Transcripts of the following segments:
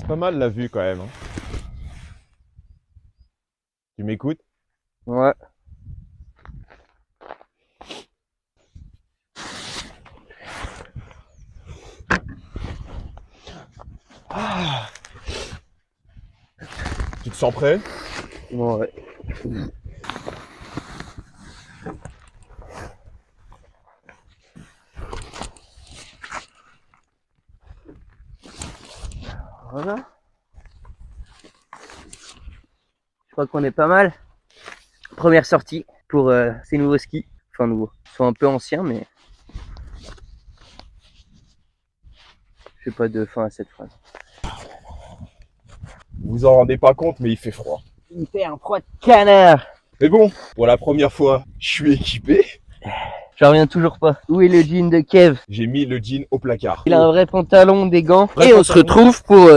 C'est pas mal la vue quand même, hein. Tu m'écoutes? Ouais. Tu te sens prêt? Ouais. Voilà. Je crois qu'on est pas mal. Première sortie pour ces nouveaux skis. Enfin nouveaux. Ils sont un peu anciens mais j'ai pas de fin à cette phrase. Vous vous en rendez pas compte, mais il fait froid. Il fait un froid de canard. Mais bon, pour la première fois, je suis équipé. J'en reviens toujours pas. Où est le jean de Kev? J'ai mis le jean au placard. Il a un vrai pantalon, des gants. Vrai Et on pantalon. se retrouve pour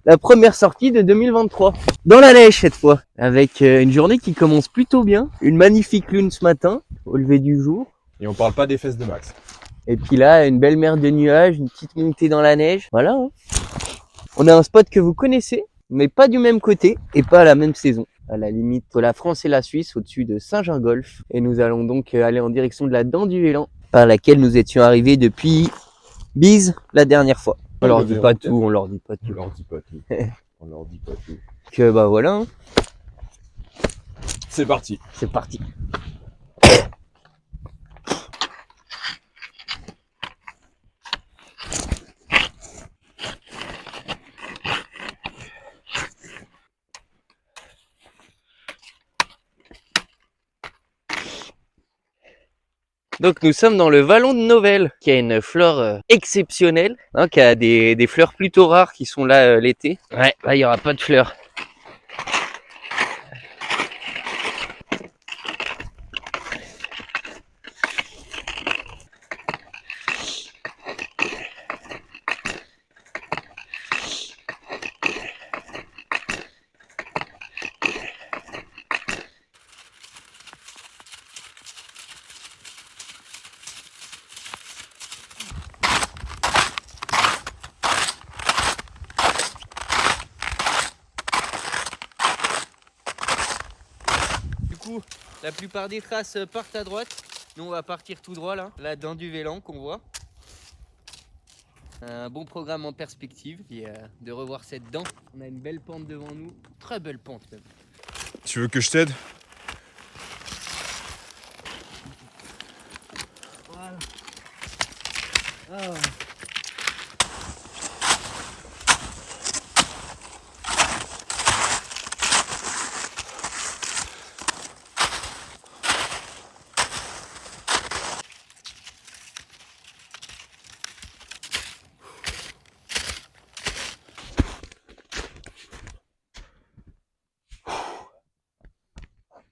la première sortie de 2023. Dans la neige cette fois. Avec une journée qui commence plutôt bien. Une magnifique lune ce matin, au lever du jour. Et on parle pas des fesses de Max. Et puis là, une belle mer de nuages, une petite montée dans la neige. Voilà. Hein. On a un spot que vous connaissez, mais pas du même côté et pas à la même saison. À la limite de la France et la Suisse, au-dessus de Saint-Gingolph. Et nous allons donc aller en direction de la Dent du Vélan, par laquelle nous étions arrivés depuis Bise la dernière fois. On leur dit pas tout, on leur dit pas On tout. leur dit pas tout. On leur dit pas tout. Que bah voilà, hein. C'est parti. C'est parti. Donc nous sommes dans le vallon de Novelle, qui a une flore exceptionnelle, hein, qui a des fleurs plutôt rares qui sont là l'été. Ouais, là il y aura pas de fleurs. Du coup, la plupart des traces partent à droite. Nous, on va partir tout droit là, la Dent du Vélan qu'on voit. Un bon programme en perspective et de revoir cette dent. On a une belle pente devant nous, très belle pente même. Tu veux que je t'aide? Voilà. Ah.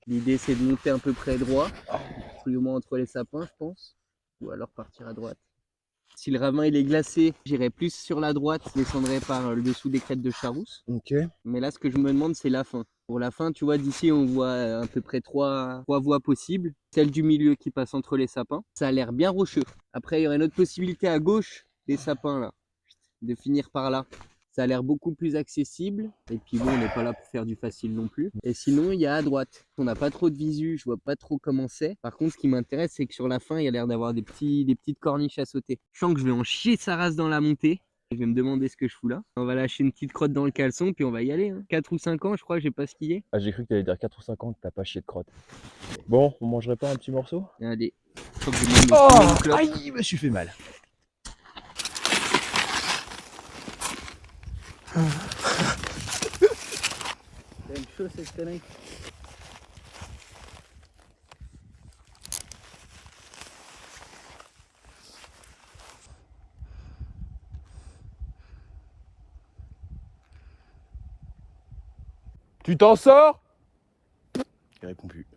L'idée c'est de monter à peu près droit, plus ou moins entre les sapins je pense, ou alors partir à droite. Si le ravin il est glacé, j'irai plus sur la droite, je descendrai par le dessous des crêtes de Charousse. Ok. Mais là ce que je me demande c'est la fin. Pour la fin, tu vois, d'ici on voit à peu près trois voies possibles. Celle du milieu qui passe entre les sapins. Ça a l'air bien rocheux. Après, il y aurait une autre possibilité à gauche des sapins là, de finir par là. Ça a l'air beaucoup plus accessible. Et puis bon, on n'est pas là pour faire du facile non plus. Et sinon, il y a à droite. On n'a pas trop de visu, je vois pas trop comment c'est. Par contre, ce qui m'intéresse, c'est que sur la fin, il y a l'air d'avoir des petites corniches à sauter. Je sens que je vais en chier sa race dans la montée. Je vais me demander ce que je fous là. On va lâcher une petite crotte dans le caleçon, puis on va y aller. Hein. 4 ou 5 ans, je crois, j'ai pas skié. Ah, j'ai cru que t'allais dire 4 ou 50, t'as pas chié de crotte. Bon, on mangerait pas un petit morceau? Allez, faut que je me Oh, clope. aïe, je me suis fait mal. C'est une chose cette connerie. Tu t'en sors? Il répond plus.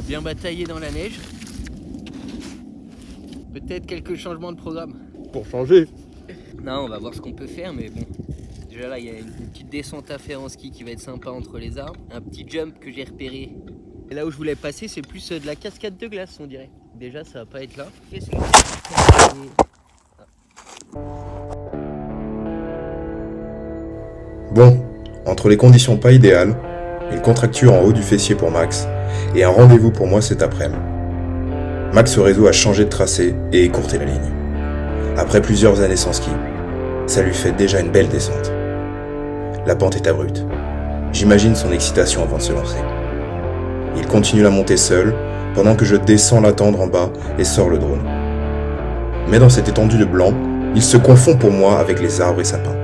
a bien bataillé dans la neige. Peut-être quelques changements de programme. Pour changer. Non, on va voir ce qu'on peut faire, mais bon. Déjà là, il y a une petite descente à faire en ski qui va être sympa entre les arbres. Un petit jump que j'ai repéré. Et là où je voulais passer, c'est plus de la cascade de glace, on dirait. Déjà, ça va pas être là. Bon, entre les conditions pas idéales, une contracture en haut du fessier pour Max, et un rendez-vous pour moi cet après-midi. Max se résout à changer de tracé et écourter la ligne. Après plusieurs années sans ski, ça lui fait déjà une belle descente. La pente est abrupte. J'imagine son excitation avant de se lancer. Il continue la montée seul, pendant que je descends l'attendre en bas et sors le drone. Mais dans cette étendue de blanc, il se confond pour moi avec les arbres et sapins.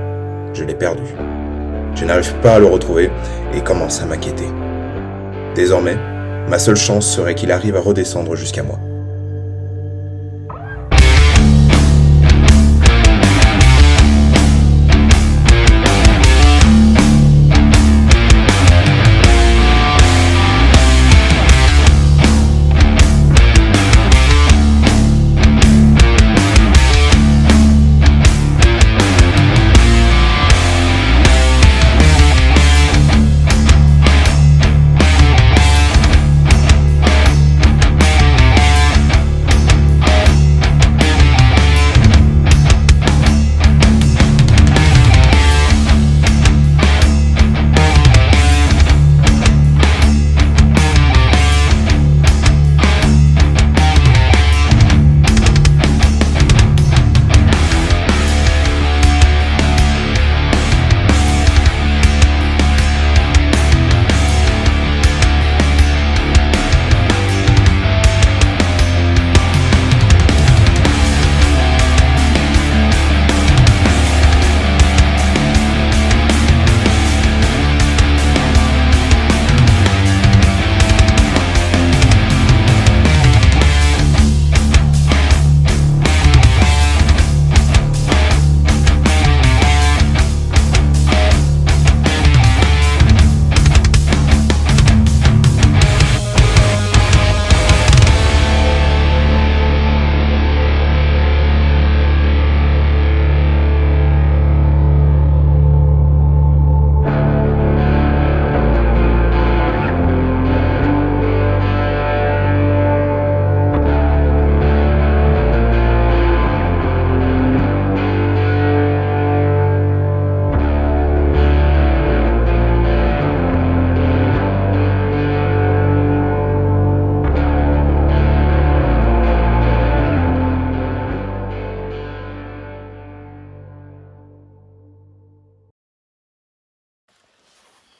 Je l'ai perdu. Je n'arrive pas à le retrouver et commence à m'inquiéter. Désormais, ma seule chance serait qu'il arrive à redescendre jusqu'à moi.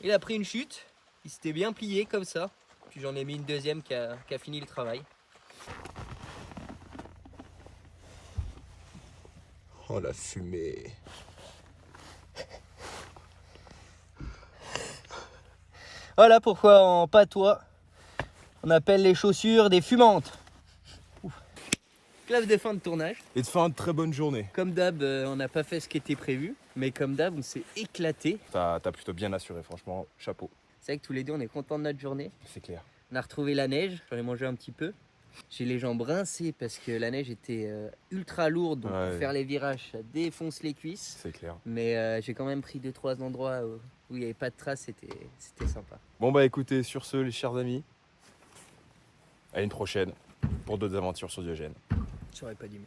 Il a pris une chute, il s'était bien plié comme ça. Puis j'en ai mis une deuxième qui a fini le travail. Oh la fumée. Voilà pourquoi en patois, on appelle les chaussures des fumantes. Clave de fin de tournage. Et de faire une très bonne journée. Comme d'hab, on n'a pas fait ce qui était prévu. Mais comme d'hab, on s'est éclaté. T'as plutôt bien assuré, franchement, chapeau. C'est vrai que tous les deux, on est contents de notre journée. C'est clair. On a retrouvé la neige, j'en ai mangé un petit peu. J'ai les jambes rincées parce que la neige était ultra lourde. Donc pour faire les virages, ça défonce les cuisses. C'est clair. Mais j'ai quand même pris 2-3 endroits où il n'y avait pas de traces, c'était sympa. Bon bah écoutez, sur ce, les chers amis, à une prochaine pour d'autres aventures sur Diogène. J'aurais pas dit mieux.